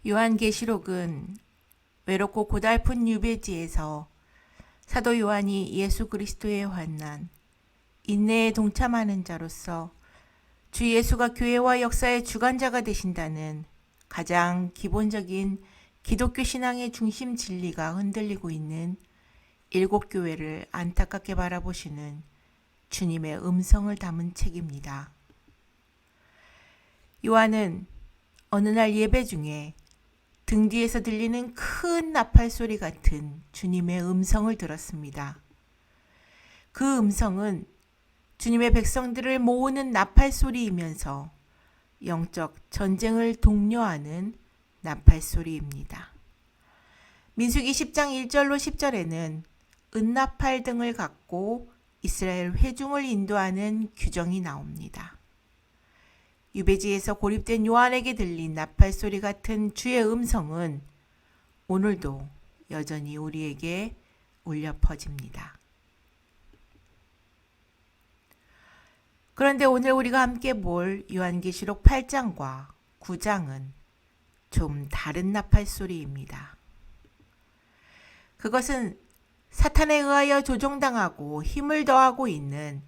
요한계시록은 외롭고 고달픈 유배지에서 사도 요한이 예수 그리스도의 환난, 인내에 동참하는 자로서 주 예수가 교회와 역사의 주관자가 되신다는 가장 기본적인 기독교 신앙의 중심 진리가 흔들리고 있는 일곱 교회를 안타깝게 바라보시는 주님의 음성을 담은 책입니다. 요한은 어느 날 예배 중에 등 뒤에서 들리는 큰 나팔 소리 같은 주님의 음성을 들었습니다. 그 음성은 주님의 백성들을 모으는 나팔 소리이면서 영적 전쟁을 독려하는 나팔 소리입니다. 민수기 10장 1절로 10절에는 은나팔 등을 갖고 이스라엘 회중을 인도하는 규정이 나옵니다. 유배지에서 고립된 요한에게 들린 나팔 소리 같은 주의 음성은 오늘도 여전히 우리에게 울려 퍼집니다. 그런데 오늘 우리가 함께 볼 요한계시록 8장과 9장은 좀 다른 나팔 소리입니다. 그것은 사탄에 의하여 조종당하고 힘을 더하고 있는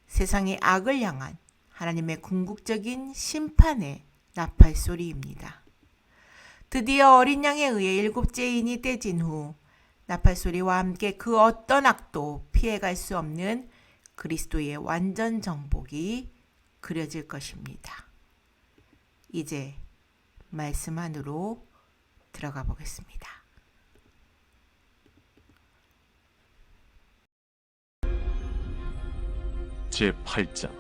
세상의 악을 향한 하나님의 궁극적인 심판의 나팔 소리입니다. 드디어 어린 양에 의해 일곱째 인이 떼진 후 나팔 소리와 함께 그 어떤 악도 피해갈 수 없는 그리스도의 완전 정복이 그려질 것입니다. 이제 말씀 안으로 들어가 보겠습니다. 제8장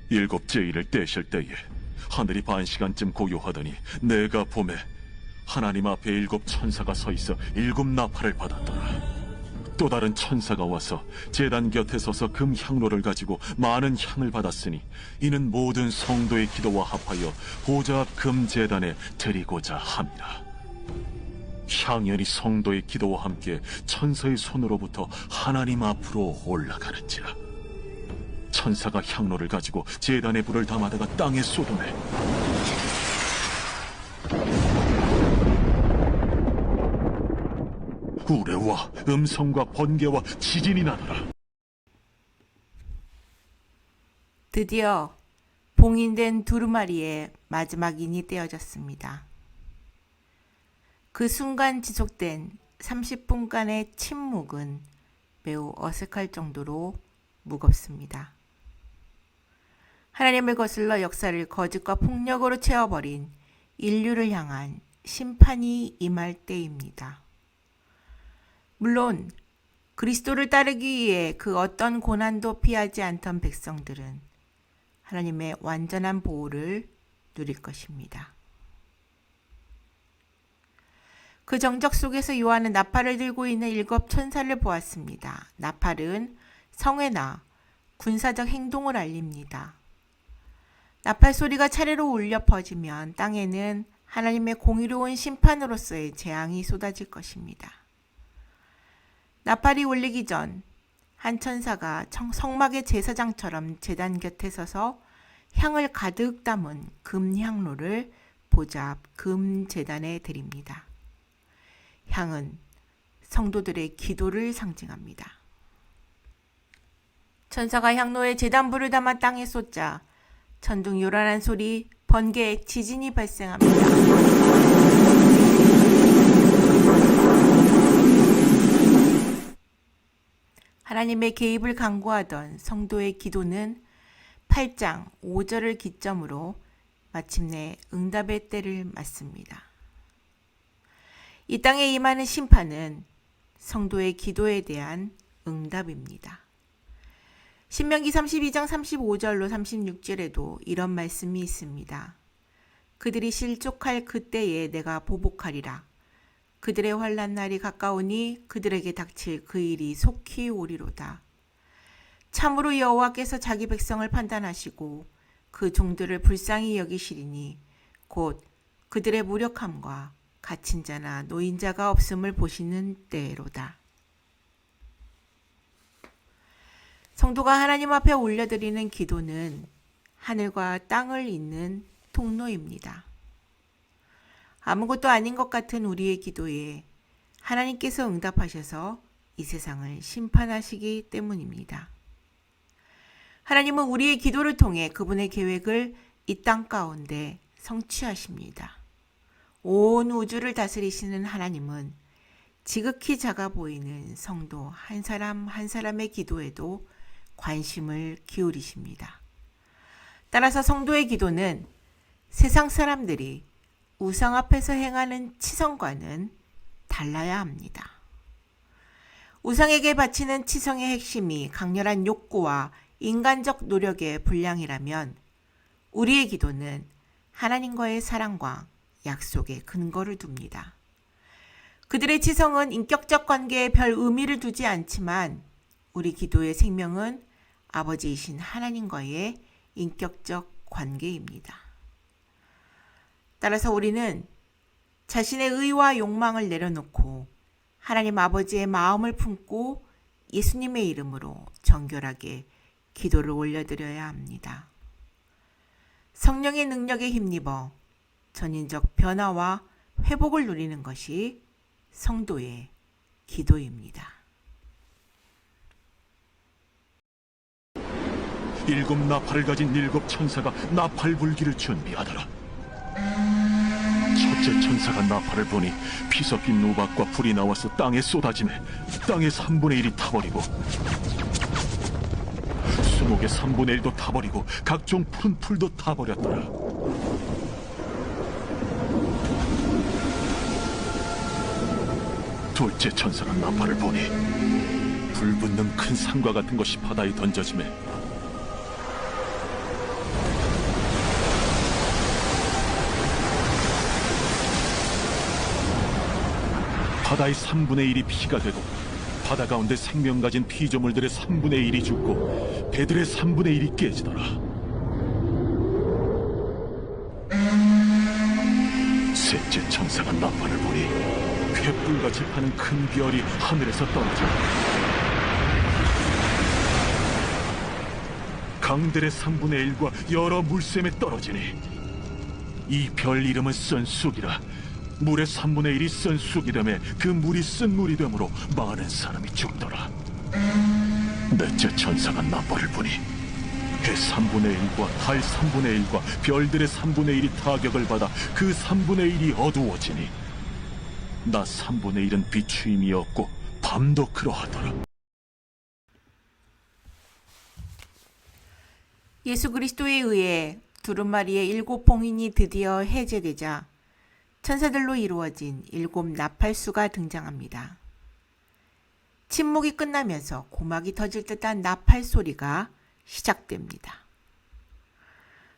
일곱째 일을 떼실 때에 하늘이 반시간쯤 고요하더니 내가 보매 하나님 앞에 일곱 천사가 서 있어 일곱 나팔을 받았더라. 또 다른 천사가 와서 제단 곁에 서서 금 향로를 가지고 많은 향을 받았으니 이는 모든 성도의 기도와 합하여 보좌 앞 금 제단에 드리고자 함이라. 향연이 성도의 기도와 함께 천사의 손으로부터 하나님 앞으로 올라가는지라. 천사가 향로를 가지고 제단에 불을 담아다가 땅에 쏟으매 우레와 음성과 번개와 지진이 나더라. 드디어 봉인된 두루마리의 마지막 인이 떼어졌습니다. 그 순간 지속된 30분간의 침묵은 매우 어색할 정도로 무겁습니다. 하나님을 거슬러 역사를 거짓과 폭력으로 채워버린 인류를 향한 심판이 임할 때입니다. 물론 그리스도를 따르기 위해 그 어떤 고난도 피하지 않던 백성들은 하나님의 완전한 보호를 누릴 것입니다. 그 정적 속에서 요한은 나팔을 들고 있는 일곱 천사를 보았습니다. 나팔은 성회나 군사적 행동을 알립니다. 나팔 소리가 차례로 울려 퍼지면 땅에는 하나님의 공의로운 심판으로서의 재앙이 쏟아질 것입니다. 나팔이 울리기 전 한 천사가 성막의 제사장처럼 제단 곁에 서서 향을 가득 담은 금 향로를 보좌 앞 금 제단에 드립니다. 향은 성도들의 기도를 상징합니다. 천사가 향로에 제단불을 담아 땅에 쏟자 천둥 요란한 소리, 번개, 지진이 발생합니다. 하나님의 개입을 간구하던 성도의 기도는 8장 5절을 기점으로 마침내 응답의 때를 맞습니다. 이 땅에 임하는 심판은 성도의 기도에 대한 응답입니다. 신명기 32장 35절로 36절에도 이런 말씀이 있습니다. 그들이 실족할 그때에 내가 보복하리라. 그들의 환난 날이 가까우니 그들에게 닥칠 그 일이 속히 오리로다. 참으로 여호와께서 자기 백성을 판단하시고 그 종들을 불쌍히 여기시리니 곧 그들의 무력함과 갇힌 자나 노인자가 없음을 보시는 때로다. 성도가 하나님 앞에 올려드리는 기도는 하늘과 땅을 잇는 통로입니다. 아무것도 아닌 것 같은 우리의 기도에 하나님께서 응답하셔서 이 세상을 심판하시기 때문입니다. 하나님은 우리의 기도를 통해 그분의 계획을 이 땅 가운데 성취하십니다. 온 우주를 다스리시는 하나님은 지극히 작아 보이는 성도 한 사람 한 사람의 기도에도 관심을 기울이십니다. 따라서 성도의 기도는 세상 사람들이 우상 앞에서 행하는 치성과는 달라야 합니다. 우상에게 바치는 치성의 핵심이 강렬한 욕구와 인간적 노력의 분량이라면 우리의 기도는 하나님과의 사랑과 약속에 근거를 둡니다. 그들의 치성은 인격적 관계에 별 의미를 두지 않지만 우리 기도의 생명은 아버지이신 하나님과의 인격적 관계입니다. 따라서 우리는 자신의 의와 욕망을 내려놓고 하나님 아버지의 마음을 품고 예수님의 이름으로 정결하게 기도를 올려드려야 합니다. 성령의 능력에 힘입어 전인적 변화와 회복을 누리는 것이 성도의 기도입니다. 일곱 나팔을 가진 일곱 천사가 나팔 불기를 준비하더라. 첫째 천사가 나팔을 보니 피 섞인 우박과 불이 나와서 땅에 쏟아지매 땅의 3분의 1이 타버리고 수목의 3분의 1도 타버리고 각종 푸른 풀도 타버렸더라. 둘째 천사가 나팔을 보니 불붙는 큰 산과 같은 것이 바다에 던져지매 바다의 3분의 1이 피가 되고 바다 가운데 생명 가진 피조물들의 3분의 1이 죽고 배들의 3분의 1이 깨지더라. 셋째 천사가 나팔을 보니 횃불같이 파는 큰 별이 하늘에서 떨어져 강들의 3분의 1과 여러 물샘에 떨어지니 이 별 이름은 쓴 쑥이라. 물의 3분의 1이 쓴 쑥이 되매 그 물이 쓴 물이 되므로 많은 사람이 죽더라. 넷째 천사가 나팔을 보니 해 3분의 1과 달 3분의 1과 별들의 3분의 1이 타격을 받아 그 3분의 1이 어두워지니 낮 3분의 1은 비추임이 없고 밤도 그러하더라. 예수 그리스도에 의해 두루마리의 일곱 봉인이 드디어 해제되자 천사들로 이루어진 일곱 나팔수가 등장합니다. 침묵이 끝나면서 고막이 터질 듯한 나팔 소리가 시작됩니다.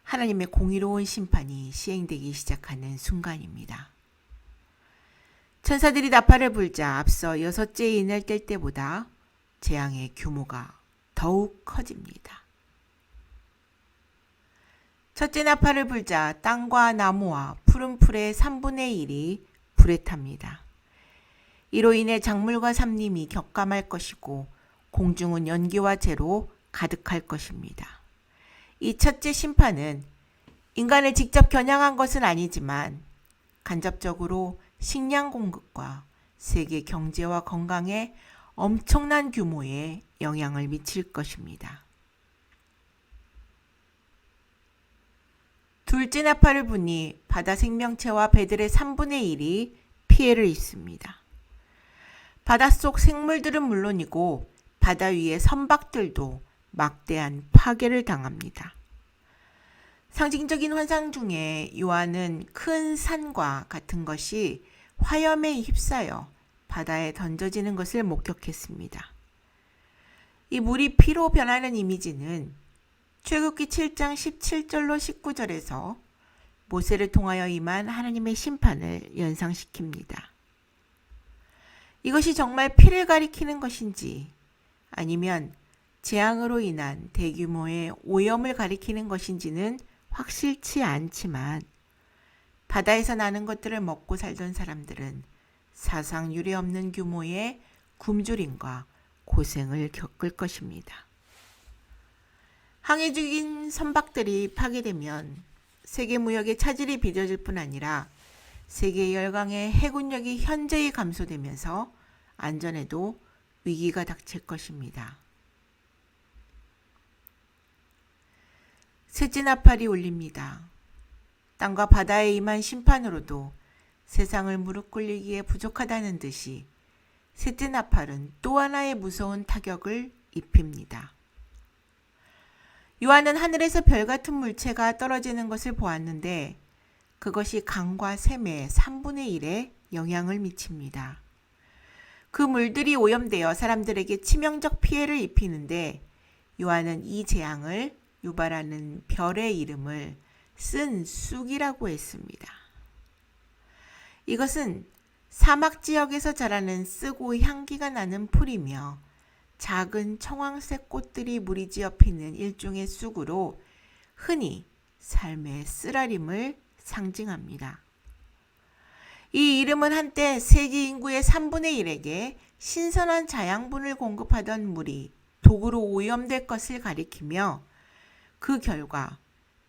하나님의 공의로운 심판이 시행되기 시작하는 순간입니다. 천사들이 나팔을 불자 앞서 여섯째 인을 뗄 때보다 재앙의 규모가 더욱 커집니다. 첫째 나팔을 불자 땅과 나무와 푸른 풀의 3분의 1이 불에 탑니다. 이로 인해 작물과 삼림이 격감할 것이고 공중은 연기와 재로 가득할 것입니다. 이 첫째 심판은 인간을 직접 겨냥한 것은 아니지만 간접적으로 식량 공급과 세계 경제와 건강에 엄청난 규모의 영향을 미칠 것입니다. 둘째 나팔을 부니 바다 생명체와 배들의 3분의 1이 피해를 입습니다. 바닷속 생물들은 물론이고 바다 위의 선박들도 막대한 파괴를 당합니다. 상징적인 환상 중에 요한은 큰 산과 같은 것이 화염에 휩싸여 바다에 던져지는 것을 목격했습니다. 이 물이 피로 변하는 이미지는 출애굽기 7장 17절로 19절에서 모세를 통하여 임한 하나님의 심판을 연상시킵니다. 이것이 정말 피를 가리키는 것인지 아니면 재앙으로 인한 대규모의 오염을 가리키는 것인지는 확실치 않지만 바다에서 나는 것들을 먹고 살던 사람들은 사상 유례 없는 규모의 굶주림과 고생을 겪을 것입니다. 항해중인 선박들이 파괴되면 세계 무역의 차질이 빚어질 뿐 아니라 세계 열강의 해군력이 현저히 감소되면서 안전에도 위기가 닥칠 것입니다. 셋째 나팔이 울립니다. 땅과 바다에 임한 심판으로도 세상을 무릎 꿇리기에 부족하다는 듯이 셋째 나팔은 또 하나의 무서운 타격을 입힙니다. 요한은 하늘에서 별 같은 물체가 떨어지는 것을 보았는데 그것이 강과 샘의 3분의 1에 영향을 미칩니다. 그 물들이 오염되어 사람들에게 치명적 피해를 입히는데 요한은 이 재앙을 유발하는 별의 이름을 쓴 쑥이라고 했습니다. 이것은 사막 지역에서 자라는 쓰고 향기가 나는 풀이며 작은 청황색 꽃들이 무리지어 피는 일종의 쑥으로 흔히 삶의 쓰라림을 상징합니다. 이 이름은 한때 세계 인구의 3분의 1에게 신선한 자양분을 공급하던 물이 독으로 오염될 것을 가리키며 그 결과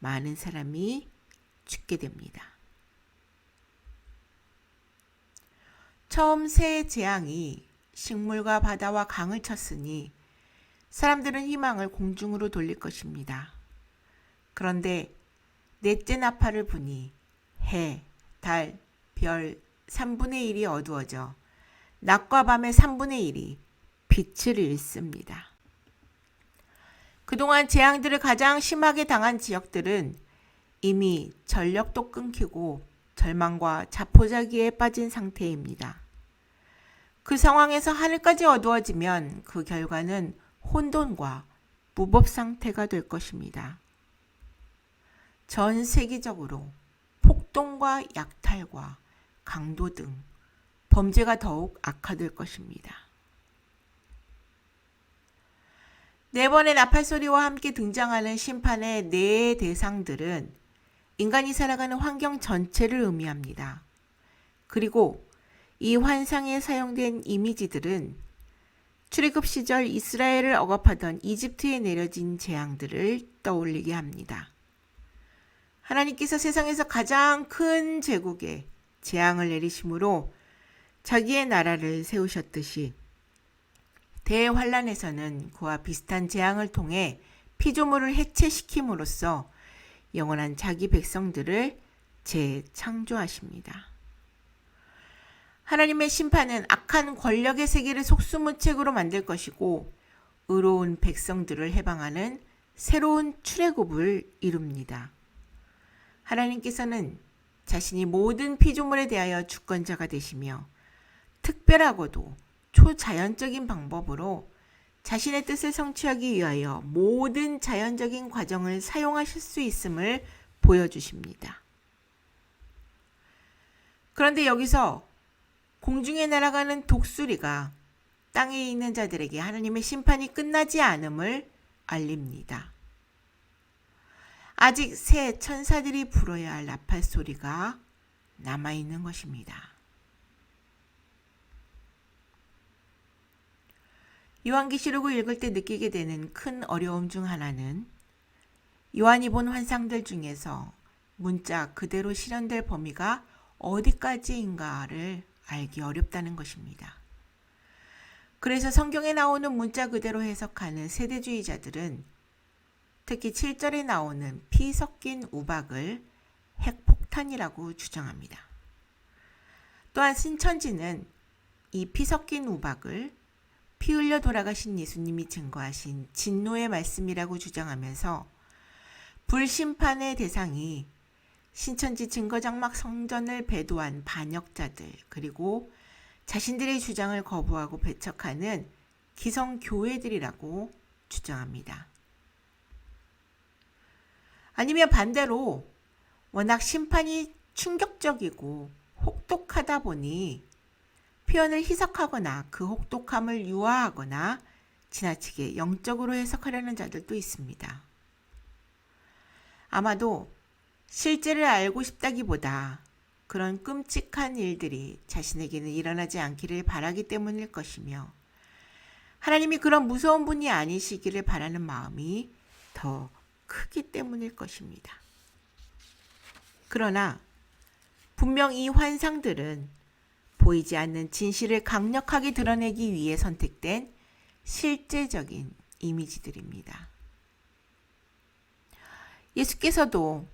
많은 사람이 죽게 됩니다. 처음 새 재앙이 식물과 바다와 강을 쳤으니 사람들은 희망을 공중으로 돌릴 것입니다. 그런데 넷째 나팔을 부니 해, 달, 별 3분의 1이 어두워져 낮과 밤의 3분의 1이 빛을 잃습니다. 그동안 재앙들을 가장 심하게 당한 지역들은 이미 전력도 끊기고 절망과 자포자기에 빠진 상태입니다. 그 상황에서 하늘까지 어두워지면 그 결과는 혼돈과 무법 상태가 될 것입니다. 전 세계적으로 폭동과 약탈과 강도 등 범죄가 더욱 악화될 것입니다. 네 번의 나팔 소리와 함께 등장하는 심판의 네 대상들은 인간이 살아가는 환경 전체를 의미합니다. 그리고 이 환상에 사용된 이미지들은 출애굽 시절 이스라엘을 억압하던 이집트에 내려진 재앙들을 떠올리게 합니다. 하나님께서 세상에서 가장 큰 제국에 재앙을 내리심으로 자기의 나라를 세우셨듯이 대환란에서는 그와 비슷한 재앙을 통해 피조물을 해체시킴으로써 영원한 자기 백성들을 재창조하십니다. 하나님의 심판은 악한 권력의 세계를 속수무책으로 만들 것이고 의로운 백성들을 해방하는 새로운 출애굽을 이룹니다. 하나님께서는 자신이 모든 피조물에 대하여 주권자가 되시며 특별하고도 초자연적인 방법으로 자신의 뜻을 성취하기 위하여 모든 자연적인 과정을 사용하실 수 있음을 보여주십니다. 그런데 여기서 공중에 날아가는 독수리가 땅에 있는 자들에게 하나님의 심판이 끝나지 않음을 알립니다. 아직 새 천사들이 불어야 할 나팔 소리가 남아있는 것입니다. 요한계시록을 읽을 때 느끼게 되는 큰 어려움 중 하나는 요한이 본 환상들 중에서 문자 그대로 실현될 범위가 어디까지인가를 알기 어렵다는 것입니다. 그래서 성경에 나오는 문자 그대로 해석하는 세대주의자들은 특히 7절에 나오는 피 섞인 우박을 핵폭탄이라고 주장합니다. 또한 신천지는 이 피 섞인 우박을 피 흘려 돌아가신 예수님이 증거하신 진노의 말씀이라고 주장하면서 불심판의 대상이 신천지 증거장막 성전을 배도한 반역자들 그리고 자신들의 주장을 거부하고 배척하는 기성교회들이라고 주장합니다. 아니면 반대로 워낙 심판이 충격적이고 혹독하다 보니 표현을 희석하거나 그 혹독함을 유화하거나 지나치게 영적으로 해석하려는 자들도 있습니다. 아마도 실제를 알고 싶다기보다 그런 끔찍한 일들이 자신에게는 일어나지 않기를 바라기 때문일 것이며 하나님이 그런 무서운 분이 아니시기를 바라는 마음이 더 크기 때문일 것입니다. 그러나 분명 이 환상들은 보이지 않는 진실을 강력하게 드러내기 위해 선택된 실제적인 이미지들입니다. 예수께서도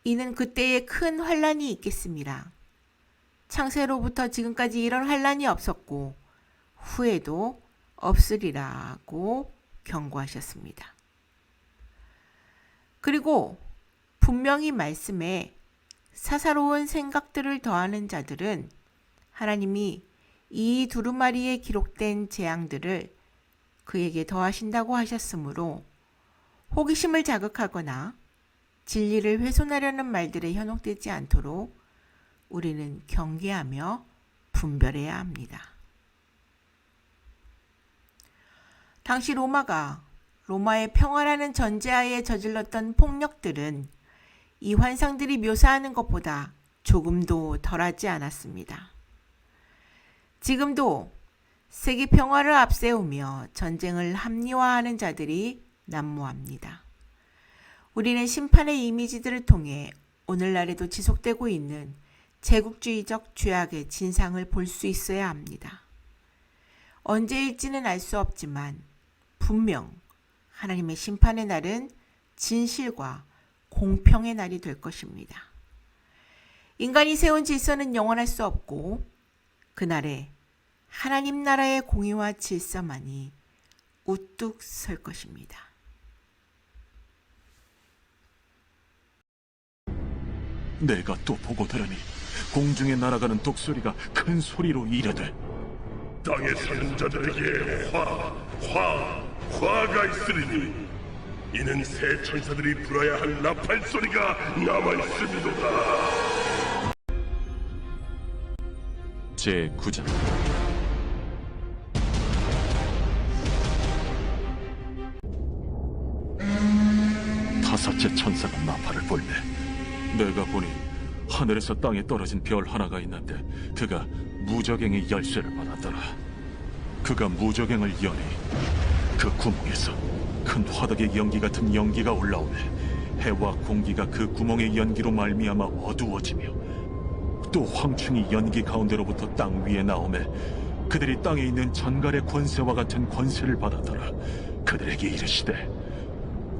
이는 그때에 큰 환란이 있겠습니다. 창세로부터 지금까지 이런 환란이 없었고 후에도 없으리라고 경고하셨습니다. 그리고 분명히 말씀에 사사로운 생각들을 더하는 자들은 하나님이 이 두루마리에 기록된 재앙들을 그에게 더하신다고 하셨으므로 호기심을 자극하거나 진리를 훼손하려는 말들에 현혹되지 않도록 우리는 경계하며 분별해야 합니다. 당시 로마의 평화라는 전제하에 저질렀던 폭력들은 이 환상들이 묘사하는 것보다 조금도 덜하지 않았습니다. 지금도 세계 평화를 앞세우며 전쟁을 합리화하는 자들이 난무합니다. 우리는 심판의 이미지들을 통해 오늘날에도 지속되고 있는 제국주의적 죄악의 진상을 볼 수 있어야 합니다. 언제일지는 알 수 없지만 분명 하나님의 심판의 날은 진실과 공평의 날이 될 것입니다. 인간이 세운 질서는 영원할 수 없고 그날에 하나님 나라의 공의와 질서만이 우뚝 설 것입니다. 내가 또 보고 들으니 공중에 날아가는 독수리가 큰 소리로 이르되 땅에 사는 자들에게 화가 있으리니 이는 새 천사들이 불어야 할 나팔 소리가 남아있음이로다. 제9장 다섯째 천사가 나팔을 불매 내가 보니 하늘에서 땅에 떨어진 별 하나가 있는데 그가 무저갱의 열쇠를 받았더라. 그가 무저갱을 여니 그 구멍에서 큰 화덕의 연기 같은 연기가 올라오매 해와 공기가 그 구멍의 연기로 말미암아 어두워지며 또 황충이 연기 가운데로부터 땅 위에 나오매 그들이 땅에 있는 전갈의 권세와 같은 권세를 받았더라. 그들에게 이르시되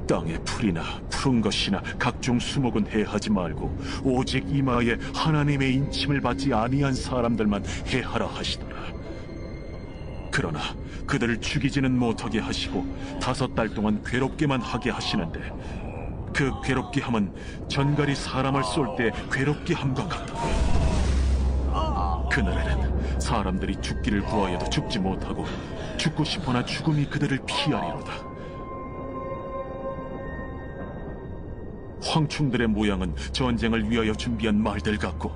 땅의 풀이나 푸른 것이나 각종 수목은 해하지 말고 오직 이마에 하나님의 인침을 받지 아니한 사람들만 해하라 하시더라. 그러나 그들을 죽이지는 못하게 하시고 5달 동안 괴롭게만 하게 하시는데 그 괴롭게 함은 전갈이 사람을 쏠 때 괴롭게 함과 같더라. 그날에는 사람들이 죽기를 구하여도 죽지 못하고 죽고 싶어나 죽음이 그들을 피하리로다. 황충들의 모양은 전쟁을 위하여 준비한 말들 같고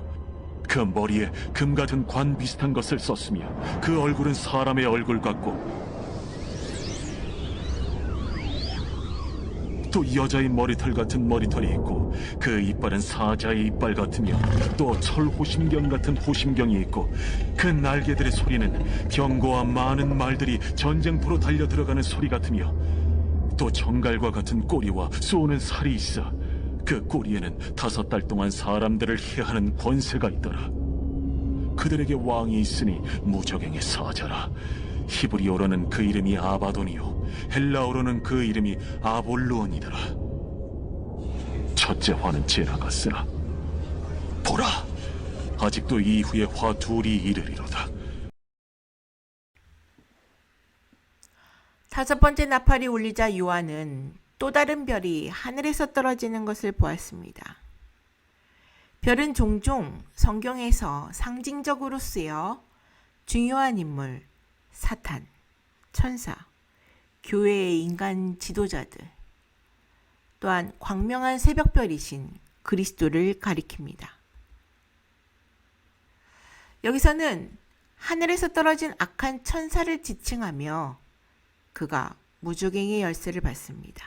그 머리에 금 같은 관 비슷한 것을 썼으며 그 얼굴은 사람의 얼굴 같고 또 여자의 머리털 같은 머리털이 있고 그 이빨은 사자의 이빨 같으며 또 철호심경 같은 호심경이 있고 그 날개들의 소리는 병거와 많은 말들이 전쟁터로 달려 들어가는 소리 같으며 또 정갈과 같은 꼬리와 쏘는 살이 있어 그 꼬리에는 5달 동안 사람들을 해하는 권세가 있더라. 그들에게 왕이 있으니 무저갱의 사자라. 히브리어로는 그 이름이 아바돈이요 헬라어로는 그 이름이 아볼루온이더라. 첫째 화는 지나갔으나 보라, 아직도 이후에 화 둘이 이르리로다. 5번째 나팔이 울리자 요한은 또 다른 별이 하늘에서 떨어지는 것을 보았습니다. 별은 종종 성경에서 상징적으로 쓰여 중요한 인물, 사탄, 천사, 교회의 인간 지도자들, 또한 광명한 새벽별이신 그리스도를 가리킵니다. 여기서는 하늘에서 떨어진 악한 천사를 지칭하며 그가 무저갱의 열쇠를 받습니다.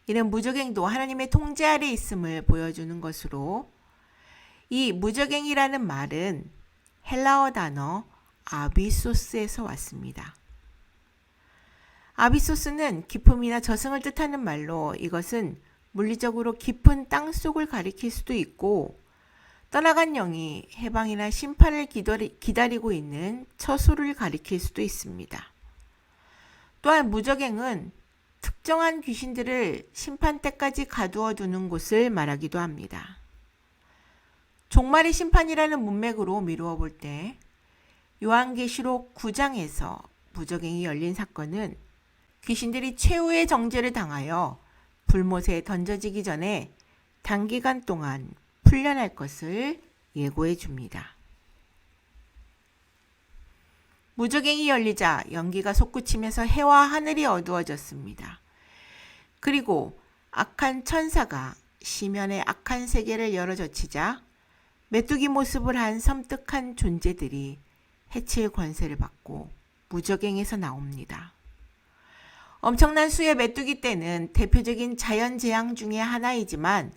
이는 무저갱도 하나님의 통제 아래 있음을 보여주는 것으로 이 무저갱이라는 말은 헬라어 단어 아비소스에서 왔습니다. 아비소스는 기품이나 저승을 뜻하는 말로 이것은 물리적으로 깊은 땅 속을 가리킬 수도 있고 떠나간 영이 해방이나 심판을 기다리고 있는 처소를 가리킬 수도 있습니다. 또한 무적행은 특정한 귀신들을 심판 때까지 가두어 두는 곳을 말하기도 합니다. 종말의 심판이라는 문맥으로 미루어 볼 때 요한계시록 9장에서 무적행이 열린 사건은 귀신들이 최후의 정죄를 당하여 불못에 던져지기 전에 단기간 동안 풀려날 것을 예고해 줍니다. 무적행이 열리자 연기가 솟구치면서 해와 하늘이 어두워졌습니다. 그리고 악한 천사가 시면의 악한 세계를 열어젖히자 메뚜기 모습을 한 섬뜩한 존재들이 해칠 권세를 받고 무적행에서 나옵니다. 엄청난 수의 메뚜기 떼는 대표적인 자연재앙 중의 하나이지만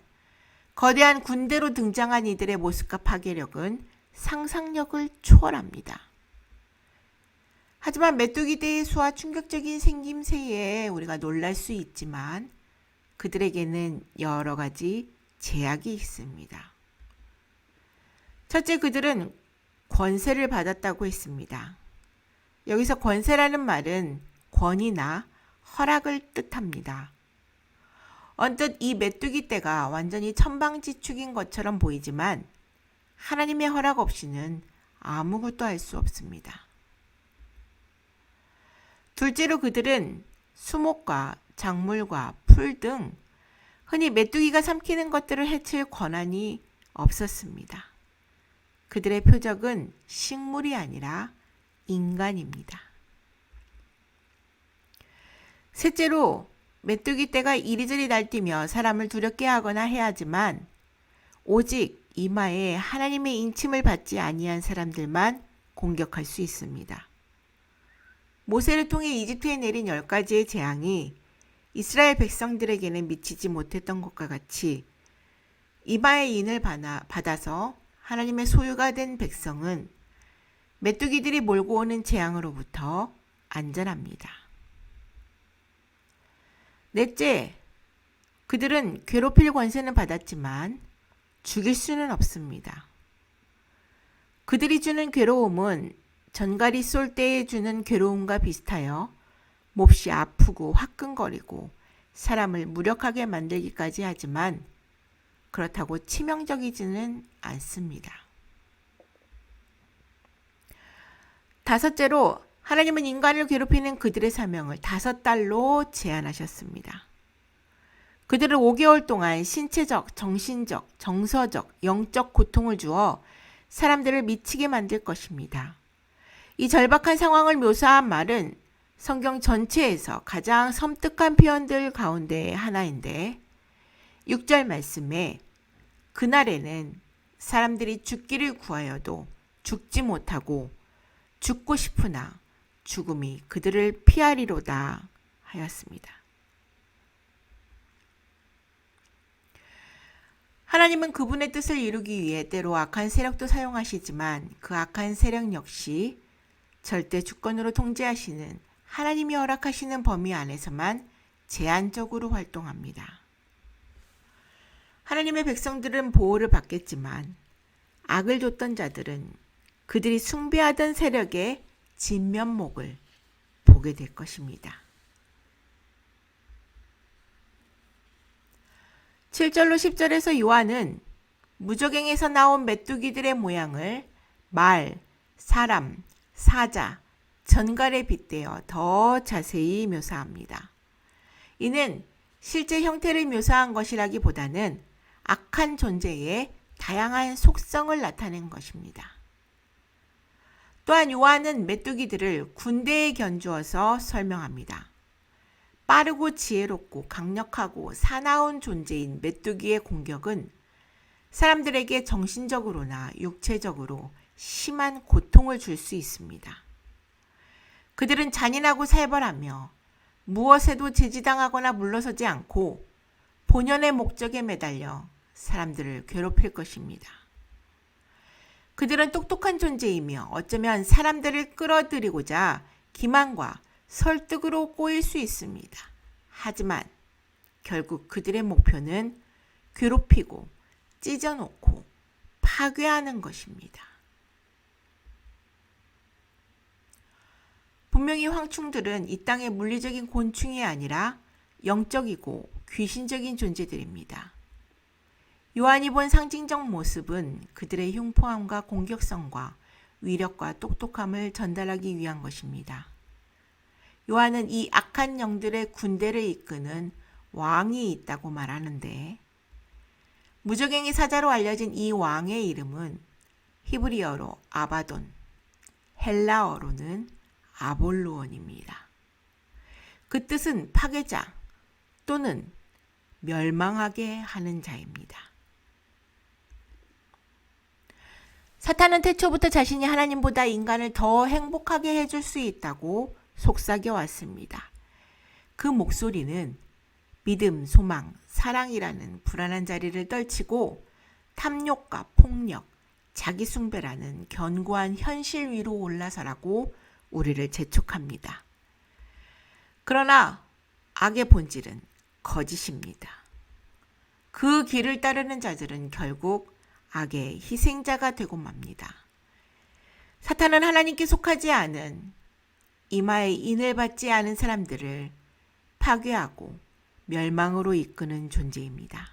거대한 군대로 등장한 이들의 모습과 파괴력은 상상력을 초월합니다. 하지만 메뚜기 떼의 수와 충격적인 생김새에 우리가 놀랄 수 있지만 그들에게는 여러 가지 제약이 있습니다. 첫째, 그들은 권세를 받았다고 했습니다. 여기서 권세라는 말은 권위나 허락을 뜻합니다. 언뜻 이 메뚜기 떼가 완전히 천방지축인 것처럼 보이지만 하나님의 허락 없이는 아무것도 할 수 없습니다. 둘째로 그들은 수목과 작물과 풀 등 흔히 메뚜기가 삼키는 것들을 해칠 권한이 없었습니다. 그들의 표적은 식물이 아니라 인간입니다. 셋째로 메뚜기 떼가 이리저리 날뛰며 사람을 두렵게 하거나 해야지만 오직 이마에 하나님의 인침을 받지 아니한 사람들만 공격할 수 있습니다. 모세를 통해 이집트에 내린 10가지의 재앙이 이스라엘 백성들에게는 미치지 못했던 것과 같이 이마의 인을 받아서 하나님의 소유가 된 백성은 메뚜기들이 몰고 오는 재앙으로부터 안전합니다. 넷째, 그들은 괴롭힐 권세는 받았지만 죽일 수는 없습니다. 그들이 주는 괴로움은 전갈이 쏠 때에 주는 괴로움과 비슷하여 몹시 아프고 화끈거리고 사람을 무력하게 만들기까지 하지만 그렇다고 치명적이지는 않습니다. 다섯째로 하나님은 인간을 괴롭히는 그들의 사명을 5달로 제한하셨습니다. 그들을 5개월 동안 신체적, 정신적, 정서적, 영적 고통을 주어 사람들을 미치게 만들 것입니다. 이 절박한 상황을 묘사한 말은 성경 전체에서 가장 섬뜩한 표현들 가운데 하나인데 6절 말씀에 그날에는 사람들이 죽기를 구하여도 죽지 못하고 죽고 싶으나 죽음이 그들을 피하리로다 하였습니다. 하나님은 그분의 뜻을 이루기 위해 때로 악한 세력도 사용하시지만 그 악한 세력 역시 절대 주권으로 통제하시는 하나님이 허락하시는 범위 안에서만 제한적으로 활동합니다. 하나님의 백성들은 보호를 받겠지만 악을 좇던 자들은 그들이 숭배하던 세력의 진면목을 보게 될 것입니다. 7절로 10절에서 요한은 무적행에서 나온 메뚜기들의 모양을 말, 사람, 사자, 전갈에 빗대어 더 자세히 묘사합니다. 이는 실제 형태를 묘사한 것이라기보다는 악한 존재의 다양한 속성을 나타낸 것입니다. 또한 요한은 메뚜기들을 군대에 견주어서 설명합니다. 빠르고 지혜롭고 강력하고 사나운 존재인 메뚜기의 공격은 사람들에게 정신적으로나 육체적으로 심한 고통을 줄 수 있습니다. 그들은 잔인하고 살벌하며 무엇에도 제지당하거나 물러서지 않고 본연의 목적에 매달려 사람들을 괴롭힐 것입니다. 그들은 똑똑한 존재이며 어쩌면 사람들을 끌어들이고자 기만과 설득으로 꼬일 수 있습니다. 하지만 결국 그들의 목표는 괴롭히고 찢어놓고 파괴하는 것입니다. 분명히 황충들은 이 땅의 물리적인 곤충이 아니라 영적이고 귀신적인 존재들입니다. 요한이 본 상징적 모습은 그들의 흉포함과 공격성과 위력과 똑똑함을 전달하기 위한 것입니다. 요한은 이 악한 영들의 군대를 이끄는 왕이 있다고 말하는데, 무적행의 사자로 알려진 이 왕의 이름은 히브리어로 아바돈, 헬라어로는 아볼루온입니다. 그 뜻은 파괴자 또는 멸망하게 하는 자입니다. 사탄은 태초부터 자신이 하나님보다 인간을 더 행복하게 해줄 수 있다고 속삭여 왔습니다. 그 목소리는 믿음, 소망, 사랑이라는 불안한 자리를 떨치고 탐욕과 폭력, 자기숭배라는 견고한 현실 위로 올라서라고 우리를 재촉합니다. 그러나 악의 본질은 거짓입니다. 그 길을 따르는 자들은 결국 악의 희생자가 되고 맙니다. 사탄은 하나님께 속하지 않은, 이마에 인을 받지 않은 사람들을 파괴하고 멸망으로 이끄는 존재입니다.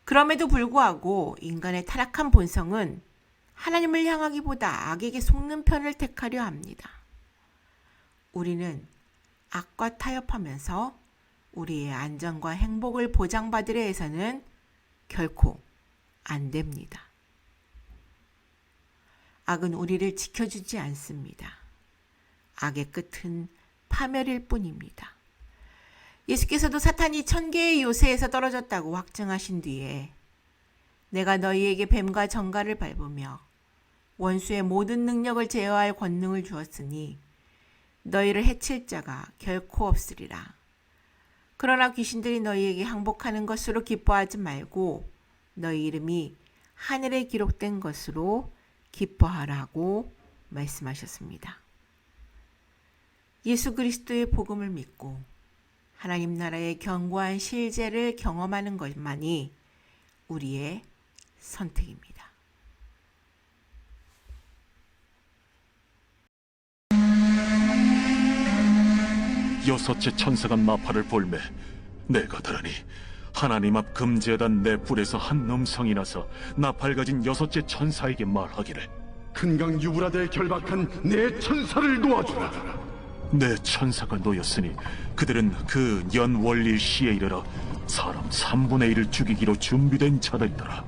그럼에도 불구하고 인간의 타락한 본성은 하나님을 향하기보다 악에게 속는 편을 택하려 합니다. 우리는 악과 타협하면서 우리의 안전과 행복을 보장받으려 해서는 결코 안 됩니다. 악은 우리를 지켜주지 않습니다. 악의 끝은 파멸일 뿐입니다. 예수께서도 사탄이 1000개의 요새에서 떨어졌다고 확증하신 뒤에 내가 너희에게 뱀과 정갈을 밟으며 원수의 모든 능력을 제어할 권능을 주었으니 너희를 해칠 자가 결코 없으리라. 그러나 귀신들이 너희에게 항복하는 것으로 기뻐하지 말고 너희 이름이 하늘에 기록된 것으로 기뻐하라고 말씀하셨습니다. 예수 그리스도의 복음을 믿고 하나님 나라의 견고한 실제를 경험하는 것만이 우리의 선택입니다. 여섯째 천사가 나팔을 볼매 내가 들으니 하나님 앞 금제단 내 뿔에서 한 음성이 나서 나팔 가진 여섯째 천사에게 말하기를 큰강 유브라데에 결박한 내 천사를 놓아주라. 내 천사가 놓였으니 그들은 그 연월일 시에 이르러 사람 3분의 1을 죽이기로 준비된 자들이더라.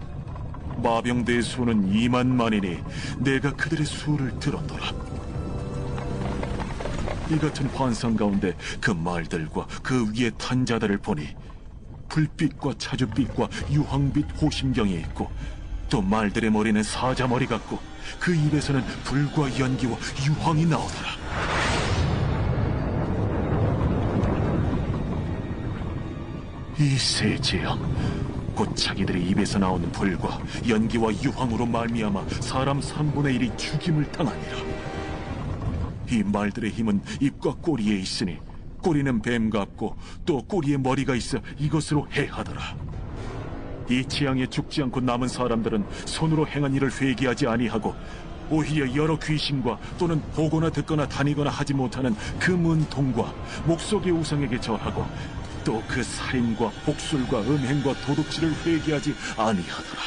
마병대의 수는 2만만이니 내가 그들의 수를 들었더라. 이 같은 환상 가운데 그 말들과 그 위에 탄 자들을 보니 불빛과 차주빛과 유황빛 호심경이 있고 또 말들의 머리는 사자머리 같고 그 입에서는 불과 연기와 유황이 나오더라. 이 세 재앙 곧 자기들의 입에서 나오는 불과 연기와 유황으로 말미암아 사람 3분의 1이 죽임을 당하니라. 이 말들의 힘은 입과 꼬리에 있으니 꼬리는 뱀 같고 또 꼬리에 머리가 있어 이것으로 해하더라. 이 재앙에 죽지 않고 남은 사람들은 손으로 행한 일을 회개하지 아니하고 오히려 여러 귀신과 또는 보거나 듣거나 다니거나 하지 못하는 그 문통과 목석의 우상에게 절하고 또 그 살인과 복술과 음행과 도둑질을 회개하지 아니하더라.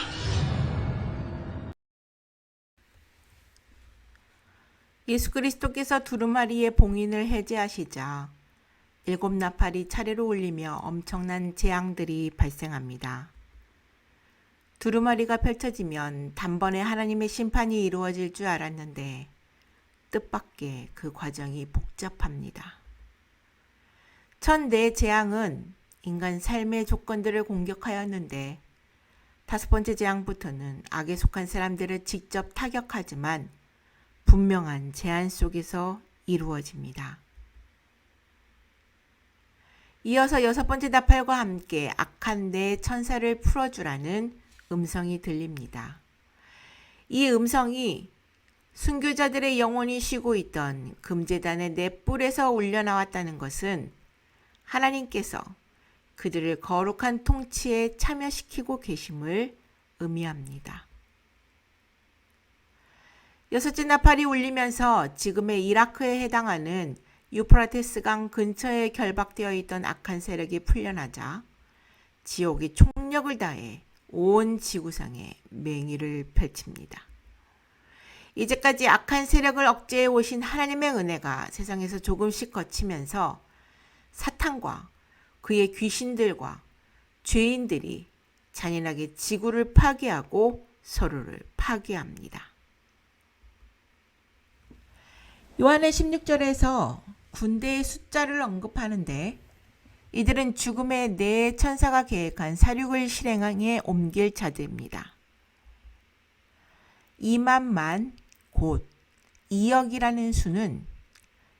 예수 그리스도께서 두루마리의 봉인을 해제하시자 7 나팔이 차례로 울리며 엄청난 재앙들이 발생합니다. 두루마리가 펼쳐지면 단번에 하나님의 심판이 이루어질 줄 알았는데 뜻밖의 그 과정이 복잡합니다. 첫 4 재앙은 인간 삶의 조건들을 공격하였는데 5번째 재앙부터는 악에 속한 사람들을 직접 타격하지만 분명한 제한 속에서 이루어집니다. 이어서 6번째 나팔과 함께 악한 내 천사를 풀어주라는 음성이 들립니다. 이 음성이 순교자들의 영혼이 쉬고 있던 금제단의 넷불에서 울려나왔다는 것은 하나님께서 그들을 거룩한 통치에 참여시키고 계심을 의미합니다. 여섯째 나팔이 울리면서 지금의 이라크에 해당하는 유프라테스 강 근처에 결박되어 있던 악한 세력이 풀려나자 지옥이 총력을 다해 온 지구상에 맹위를 펼칩니다. 이제까지 악한 세력을 억제해 오신 하나님의 은혜가 세상에서 조금씩 거치면서 사탄과 그의 귀신들과 죄인들이 잔인하게 지구를 파괴하고 서로를 파괴합니다. 요한의 16절에서 군대의 숫자를 언급하는데 이들은 죽음의 네 천사가 계획한 사륙을 실행해 옮길 자들입니다. 2만만 곧 2억이라는 수는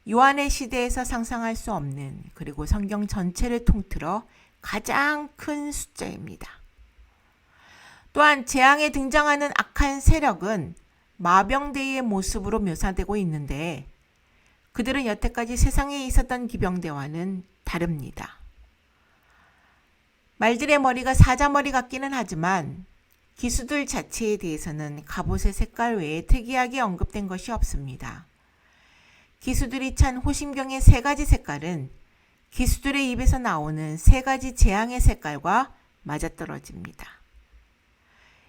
요한의 시대에서 상상할 수 없는 그리고 성경 전체를 통틀어 가장 큰 숫자입니다. 또한 재앙에 등장하는 악한 세력은 마병대의 모습으로 묘사되고 있는데 그들은 여태까지 세상에 있었던 기병대와는 다릅니다. 말들의 머리가 사자머리 같기는 하지만 기수들 자체에 대해서는 갑옷의 색깔 외에 특이하게 언급된 것이 없습니다. 기수들이 찬 호심경의 세 가지 색깔은 기수들의 입에서 나오는 세 가지 재앙의 색깔과 맞아떨어집니다.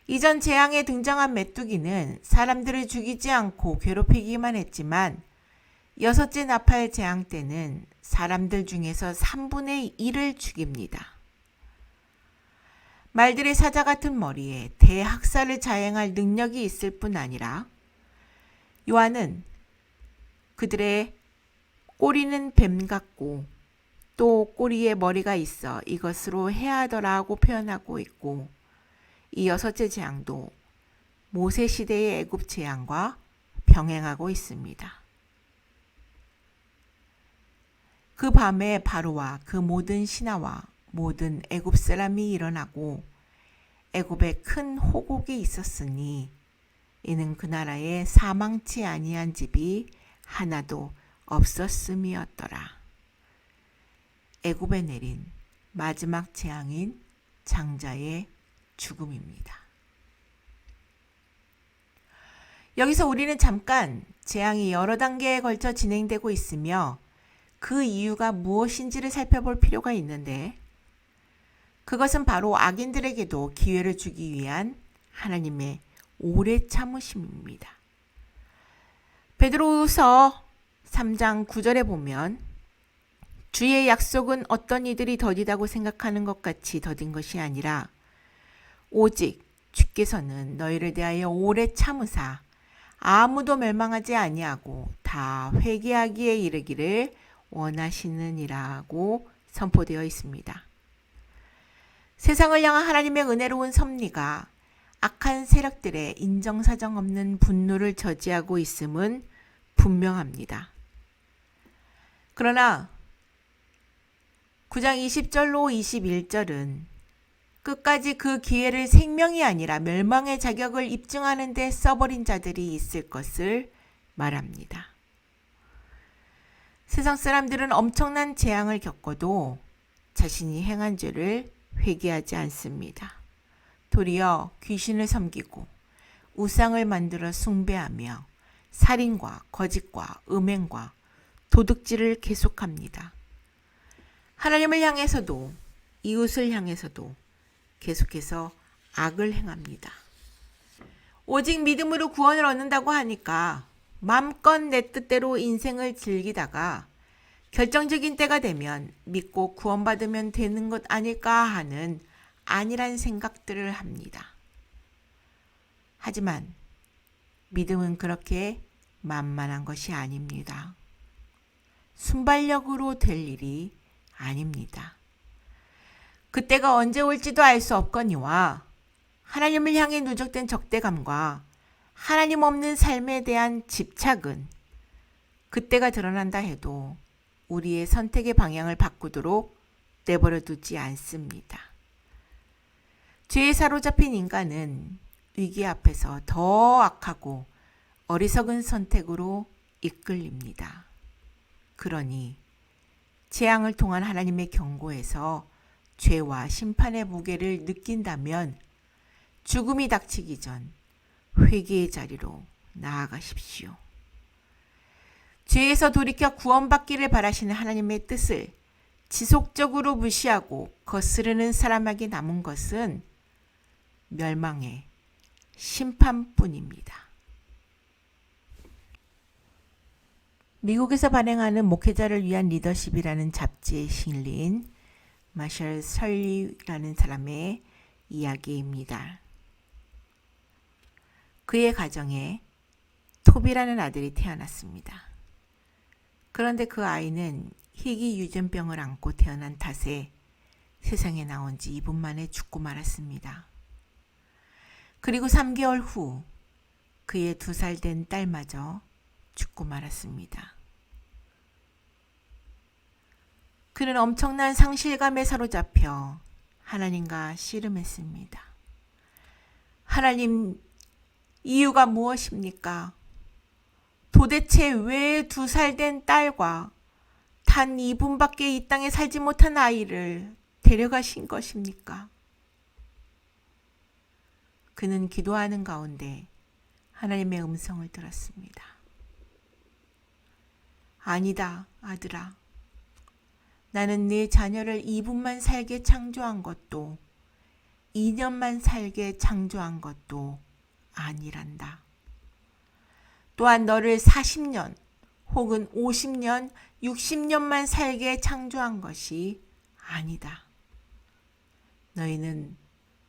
이전 재앙에 등장한 메뚜기는 사람들을 죽이지 않고 괴롭히기만 했지만 여섯째 나팔 재앙 때는 사람들 중에서 3분의 1을 죽입니다. 말들의 사자 같은 머리에 대학살을 자행할 능력이 있을 뿐 아니라 요한은 그들의 꼬리는 뱀 같고 또 꼬리에 머리가 있어 이것으로 해하더라고 표현하고 있고 이 여섯째 재앙도 모세 시대의 애굽 재앙과 병행하고 있습니다. 그 밤에 바로와 그 모든 신하와 모든 애굽 사람이 일어나고 애굽에 큰 호곡이 있었으니 이는 그 나라에 사망치 아니한 집이 하나도 없었음이었더라. 애굽에 내린 마지막 재앙인 장자의 죽음입니다. 여기서 우리는 잠깐 재앙이 여러 단계에 걸쳐 진행되고 있으며 그 이유가 무엇인지를 살펴볼 필요가 있는데 그것은 바로 악인들에게도 기회를 주기 위한 하나님의 오래 참으심입니다. 베드로후서 3장 9절에 보면 주의 약속은 어떤 이들이 더디다고 생각하는 것 같이 더딘 것이 아니라 오직 주께서는 너희를 대하여 오래 참으사 아무도 멸망하지 아니하고 다 회개하기에 이르기를 원하시느니라고 선포되어 있습니다. 세상을 향한 하나님의 은혜로운 섭리가 악한 세력들의 인정사정 없는 분노를 저지하고 있음은 분명합니다. 그러나 9장 20절로 21절은 끝까지 그 기회를 생명이 아니라 멸망의 자격을 입증하는 데 써버린 자들이 있을 것을 말합니다. 세상 사람들은 엄청난 재앙을 겪어도 자신이 행한 죄를 회개하지 않습니다. 도리어 귀신을 섬기고 우상을 만들어 숭배하며 살인과 거짓과 음행과 도둑질을 계속합니다. 하나님을 향해서도 이웃을 향해서도 계속해서 악을 행합니다. 오직 믿음으로 구원을 얻는다고 하니까 마음껏 내 뜻대로 인생을 즐기다가 결정적인 때가 되면 믿고 구원받으면 되는 것 아닐까 하는 안일한 생각들을 합니다. 하지만 믿음은 그렇게 만만한 것이 아닙니다. 순발력으로 될 일이 아닙니다. 그때가 언제 올지도 알 수 없거니와 하나님을 향해 누적된 적대감과 하나님 없는 삶에 대한 집착은 그때가 드러난다 해도 우리의 선택의 방향을 바꾸도록 내버려 두지 않습니다. 죄에 사로잡힌 인간은 위기 앞에서 더 악하고 어리석은 선택으로 이끌립니다. 그러니 재앙을 통한 하나님의 경고에서 죄와 심판의 무게를 느낀다면 죽음이 닥치기 전 회개의 자리로 나아가십시오. 죄에서 돌이켜 구원받기를 바라시는 하나님의 뜻을 지속적으로 무시하고 거스르는 사람에게 남은 것은 멸망의 심판뿐입니다. 미국에서 발행하는 목회자를 위한 리더십이라는 잡지에 실린 마셜 설리라는 사람의 이야기입니다. 그의 가정에 톱이라는 아들이 태어났습니다. 그런데 그 아이는 희귀 유전병을 안고 태어난 탓에 세상에 나온 지 2분 만에 죽고 말았습니다. 그리고 3개월 후 그의 2살 된 딸마저 죽고 말았습니다. 그는 엄청난 상실감에 사로잡혀 하나님과 씨름했습니다. 하나님, 이유가 무엇입니까? 도대체 왜 2살 된 딸과 단 2분밖에 이 땅에 살지 못한 아이를 데려가신 것입니까? 그는 기도하는 가운데 하나님의 음성을 들었습니다. 아니다, 아들아. 나는 네 자녀를 2분만 살게 창조한 것도 2년만 살게 창조한 것도 아니란다. 또한 너를 40년 혹은 50년, 60년만 살게 창조한 것이 아니다. 너희는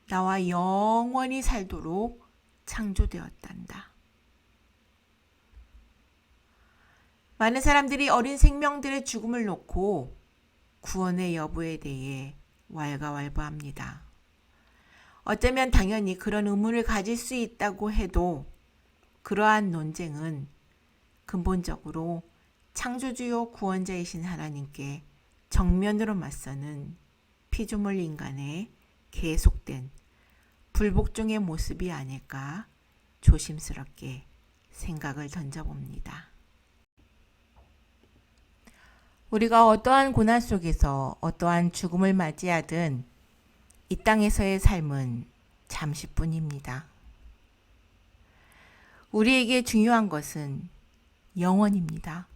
나와 영원히 살도록 창조되었단다. 많은 사람들이 어린 생명들의 죽음을 놓고 구원의 여부에 대해 왈가왈부합니다. 어쩌면 당연히 그런 의문을 가질 수 있다고 해도 그러한 논쟁은 근본적으로 창조주요 구원자이신 하나님께 정면으로 맞서는 피조물 인간의 계속된 불복종의 모습이 아닐까 조심스럽게 생각을 던져봅니다. 우리가 어떠한 고난 속에서 어떠한 죽음을 맞이하든 이 땅에서의 삶은 잠시뿐입니다. 우리에게 중요한 것은 영원입니다.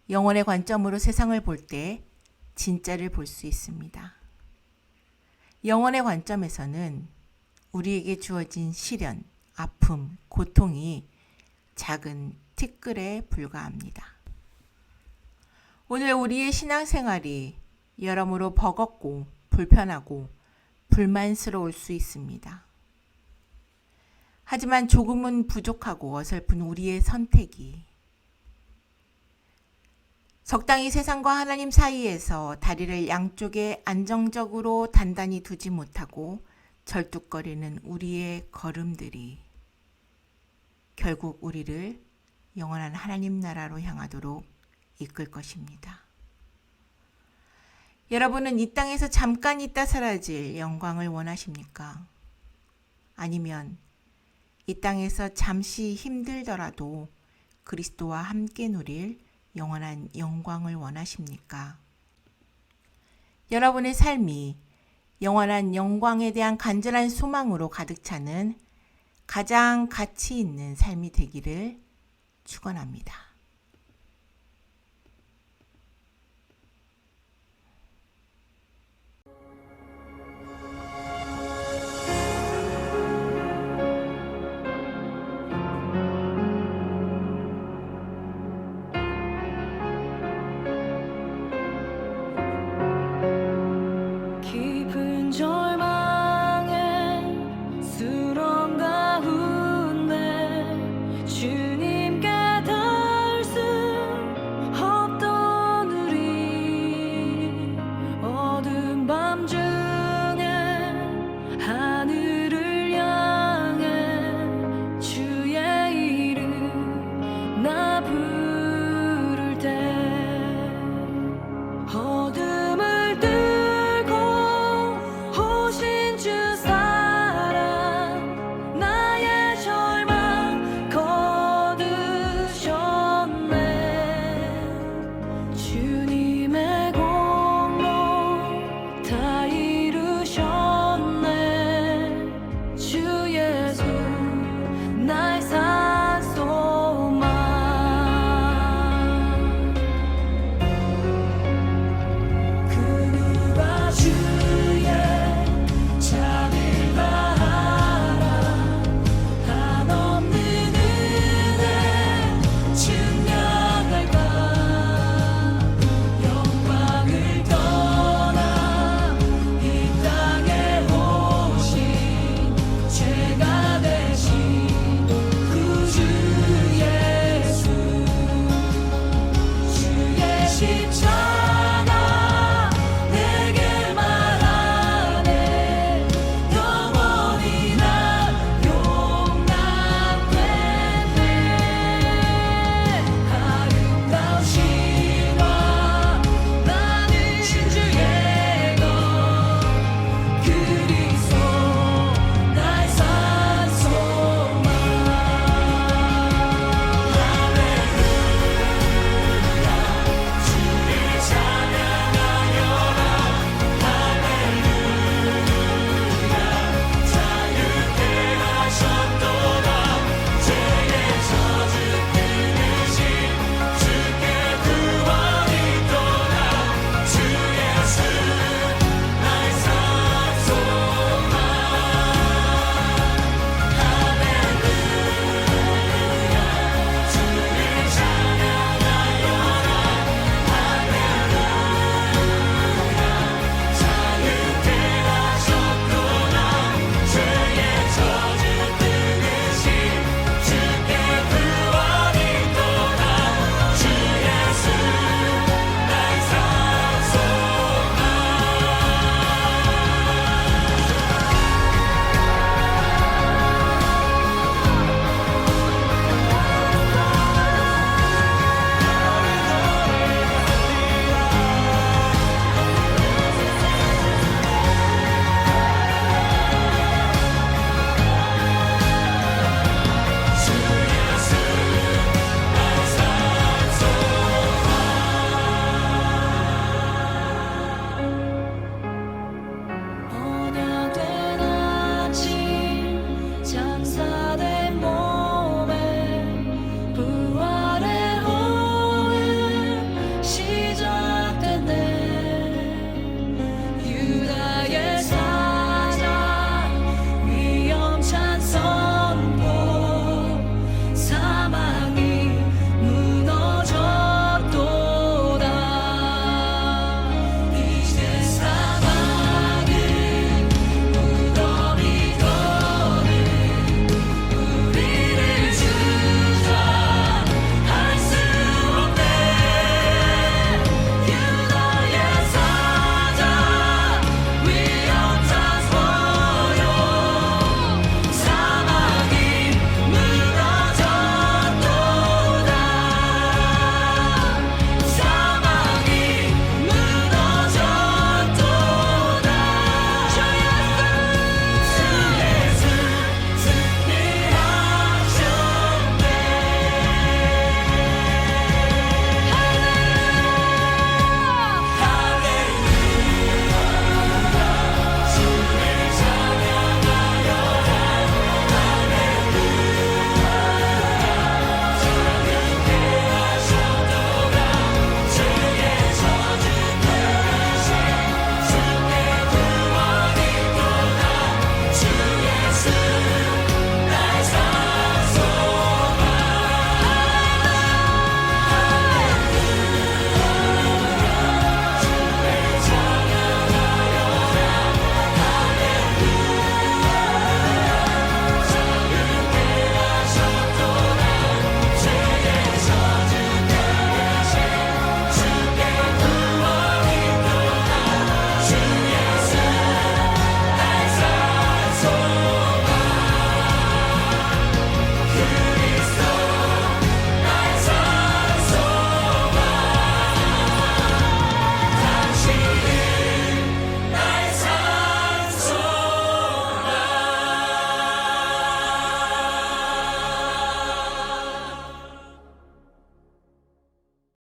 영원의 관점으로 세상을 볼 때 진짜를 볼 수 있습니다. 영원의 관점에서는 우리에게 주어진 시련, 아픔, 고통이 작은 티끌에 불과합니다. 오늘 우리의 신앙생활이 여러모로 버겁고 불편하고 불만스러울 수 있습니다. 하지만 조금은 부족하고 어설픈 우리의 선택이 적당히 세상과 하나님 사이에서 다리를 양쪽에 안정적으로 단단히 두지 못하고 절뚝거리는 우리의 걸음들이 결국 우리를 영원한 하나님 나라로 향하도록 이끌 것입니다. 여러분은 이 땅에서 잠깐 있다 사라질 영광을 원하십니까? 아니면 이 땅에서 잠시 힘들더라도 그리스도와 함께 누릴 영원한 영광을 원하십니까? 여러분의 삶이 영원한 영광에 대한 간절한 소망으로 가득 차는 가장 가치 있는 삶이 되기를 축원합니다.